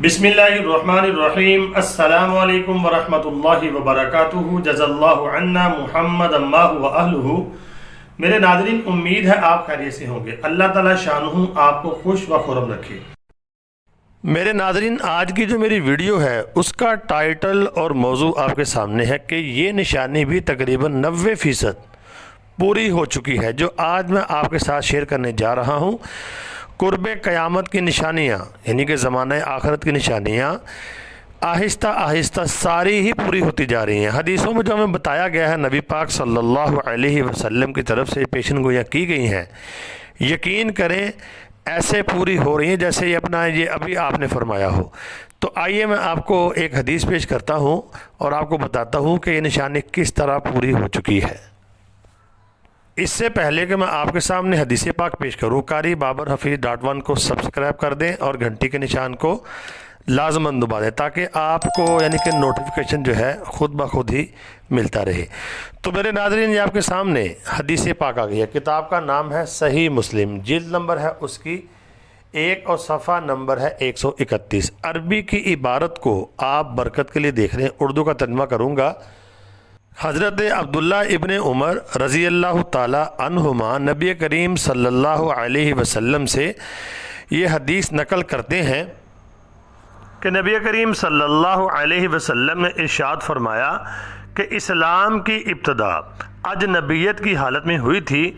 بسم اللہ الرحمن الرحیم۔ السلام علیکم ورحمۃ اللہ وبرکاتہ۔ جزا اللہ عنا محمد اللہ و اہلہ۔ میرے ناظرین، امید ہے آپ خیریت سے ہوں گے۔ اللہ تعالیٰ شانہ آپ کو خوش و خرم رکھے۔ میرے ناظرین، آج کی جو میری ویڈیو ہے اس کا ٹائٹل اور موضوع آپ کے سامنے ہے کہ یہ نشانی بھی تقریباً 90% پوری ہو چکی ہے جو آج میں آپ کے ساتھ شیئر کرنے جا رہا ہوں۔ قرب قیامت کی نشانیاں یعنی کہ زمانہ آخرت کی نشانیاں آہستہ آہستہ ساری ہی پوری ہوتی جا رہی ہیں۔ حدیثوں میں جو ہمیں بتایا گیا ہے، نبی پاک صلی اللہ علیہ وسلم کی طرف سے پیشن گوئیاں کی گئی ہیں، یقین کریں ایسے پوری ہو رہی ہیں جیسے یہ ابھی آپ نے فرمایا ہو۔ تو آئیے میں آپ کو ایک حدیث پیش کرتا ہوں اور آپ کو بتاتا ہوں کہ یہ نشانی کس طرح پوری ہو چکی ہے۔ اس سے پہلے کہ میں آپ کے سامنے حدیث پاک پیش کروں، قاری بابر حفیظ.1 کو سبسکرائب کر دیں اور گھنٹی کے نشان کو لازماً دبا دیں تاکہ آپ کو یعنی کہ نوٹیفیکیشن جو ہے خود بخود ہی ملتا رہے۔ تو میرے ناظرین، یہ آپ کے سامنے حدیث پاک آ گئی ہے۔ کتاب کا نام ہے صحیح مسلم، جلد نمبر ہے اس کی 1 اور صفحہ نمبر ہے 131۔ عربی کی عبارت کو آپ برکت کے لیے دیکھ رہے ہیں، اردو کا ترجمہ کروں گا۔ حضرت عبداللہ ابن عمر رضی اللہ تعالی عنہما نبی کریم صلی اللہ علیہ وسلم سے یہ حدیث نقل کرتے ہیں کہ نبی کریم صلی اللہ علیہ وسلم نے ارشاد فرمایا کہ اسلام کی ابتدا اجنبیت کی حالت میں ہوئی تھی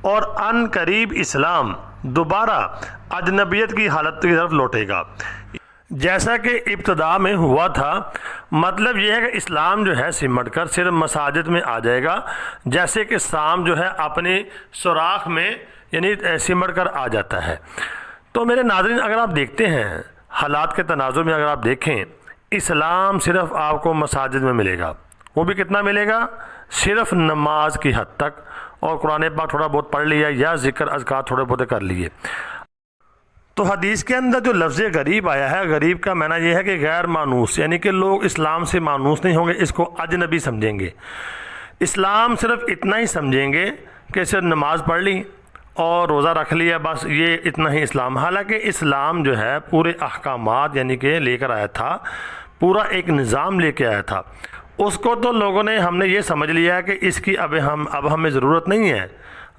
اور ان قریب اسلام دوبارہ اجنبیت کی حالت کی طرف لوٹے گا جیسا کہ ابتدا میں ہوا تھا۔ مطلب یہ ہے کہ اسلام جو ہے سمٹ کر صرف مساجد میں آ جائے گا، جیسے کہ سام جو ہے اپنے سوراخ میں یعنی سمٹ کر آ جاتا ہے۔ تو میرے ناظرین، اگر آپ دیکھتے ہیں حالات کے تناظر میں، اگر آپ دیکھیں اسلام صرف آپ کو مساجد میں ملے گا، وہ بھی کتنا ملے گا؟ صرف نماز کی حد تک، اور قرآن پاک تھوڑا بہت پڑھ لیا یا ذکر اذکار تھوڑے بہت کر لیے۔ تو حدیث کے اندر جو لفظ غریب آیا ہے، غریب کا معنی یہ ہے کہ غیر مانوس، یعنی کہ لوگ اسلام سے مانوس نہیں ہوں گے، اس کو اجنبی سمجھیں گے۔ اسلام صرف اتنا ہی سمجھیں گے کہ صرف نماز پڑھ لی اور روزہ رکھ لیا، بس یہ اتنا ہی اسلام۔ حالانکہ اسلام جو ہے پورے احکامات یعنی کہ لے کر آیا تھا، پورا ایک نظام لے کے آیا تھا۔ اس کو تو لوگوں نے ہم نے یہ سمجھ لیا ہے کہ اس کی اب ہمیں ضرورت نہیں ہے،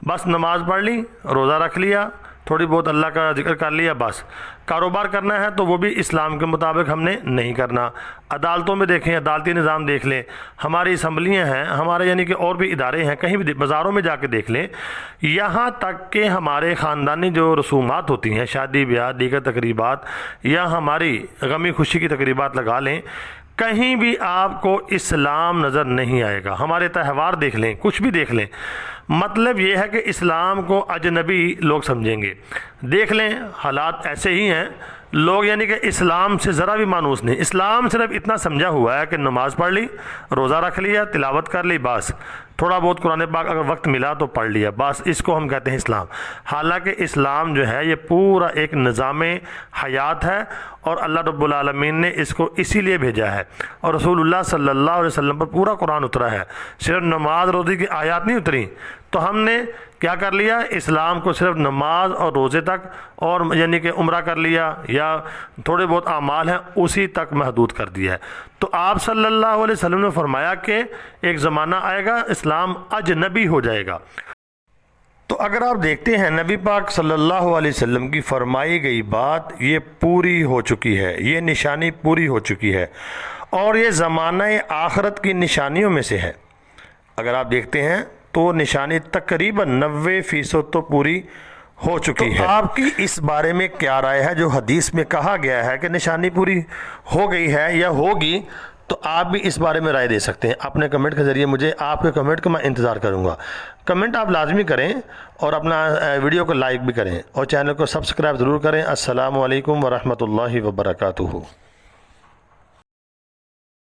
بس نماز پڑھ لی، روزہ رکھ لیا، تھوڑی بہت اللہ کا ذکر کر لیا، بس۔ کاروبار کرنا ہے تو وہ بھی اسلام کے مطابق ہم نے نہیں کرنا۔ عدالتوں میں دیکھیں، عدالتی نظام دیکھ لیں، ہماری اسمبلیاں ہیں، ہمارے یعنی کہ اور بھی ادارے ہیں، کہیں بھی بازاروں میں جا کے دیکھ لیں، یہاں تک کہ ہمارے خاندانی جو رسومات ہوتی ہیں، شادی بیاہ، دیگر تقریبات یا ہماری غمی خوشی کی تقریبات لگا لیں، کہیں بھی آپ کو اسلام نظر نہیں آئے گا۔ ہمارے تہوار دیکھ لیں، کچھ بھی دیکھ لیں، مطلب یہ ہے کہ اسلام کو اجنبی لوگ سمجھیں گے۔ دیکھ لیں حالات ایسے ہی ہیں، لوگ یعنی کہ اسلام سے ذرا بھی مانوس نہیں۔ اسلام صرف اتنا سمجھا ہوا ہے کہ نماز پڑھ لی، روزہ رکھ لیا، تلاوت کر لی، بس۔ تھوڑا بہت قرآن پاک اگر وقت ملا تو پڑھ لیا، بس۔ اس کو ہم کہتے ہیں اسلام۔ حالانکہ اسلام جو ہے یہ پورا ایک نظام حیات ہے اور اللہ رب العالمین نے اس کو اسی لیے بھیجا ہے، اور رسول اللہ صلی اللہ علیہ وسلم پر پورا قرآن اترا ہے، صرف نماز روزے کی آیات نہیں اتری۔ تو ہم نے کیا کر لیا؟ اسلام کو صرف نماز اور روزے تک، اور یعنی کہ عمرہ کر لیا یا تھوڑے بہت اعمال ہیں اسی تک محدود کر دیا ہے۔ تو آپ صلی اللہ علیہ وسلم نے فرمایا کہ ایک زمانہ آئے گا اسلام اجنبی ہو جائے گا۔ تو اگر آپ دیکھتے ہیں نبی پاک صلی اللہ علیہ وسلم کی فرمائی گئی بات یہ پوری ہو چکی ہے، یہ نشانی پوری ہو چکی ہے، اور یہ زمانہ آخرت کی نشانیوں میں سے ہے۔ اگر آپ دیکھتے ہیں تو نشانی تقریباً 90% تو پوری ہو چکی ہے۔ آپ کی اس بارے میں کیا رائے ہے جو حدیث میں کہا گیا ہے کہ نشانی پوری ہو گئی ہے یا ہوگی؟ تو آپ بھی اس بارے میں رائے دے سکتے ہیں اپنے کمنٹ کے ذریعے مجھے۔ آپ کے کمنٹ کا میں انتظار کروں گا۔ کمنٹ آپ لازمی کریں اور اپنا ویڈیو کو لائک بھی کریں اور چینل کو سبسکرائب ضرور کریں۔ السلام علیکم ورحمۃ اللہ وبرکاتہ۔